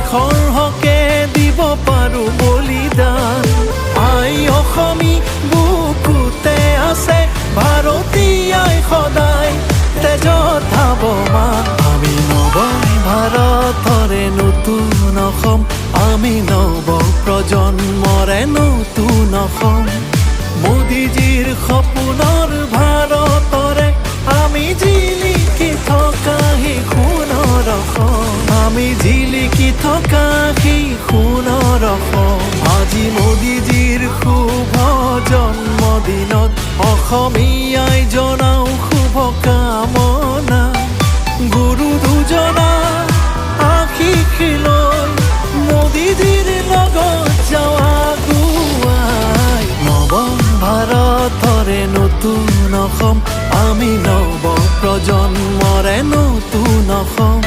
দেশৰ হকে দিব পাৰোঁ বলিদান। আই অসমী বুকুতে আছে ভাৰতীয়াই সদায় তেজত ধাৱমান। আমি নৱ ভাৰতৰে নতুন অসম, আমি নৱ প্ৰজন্মৰে নতুন অসম। মোদীজীৰ সপোনৰ ভাৰতৰে আমি জিলিকি থকা সি সোণৰ অসম, আমি জিলিকি থকা সি সোণৰ অসম। আজি মোদীজীৰ শুভ জন্মদিনত অসমীয়াই জনাও শুভকামনা। গুৰু দুজনা আশীষ লৈ মোদীজীৰ লগত যাওঁ আগুৱাই। নৱ ভাৰতৰে নতুন অসম, আমি নৱ প্ৰজন্মৰে নতুন অসম।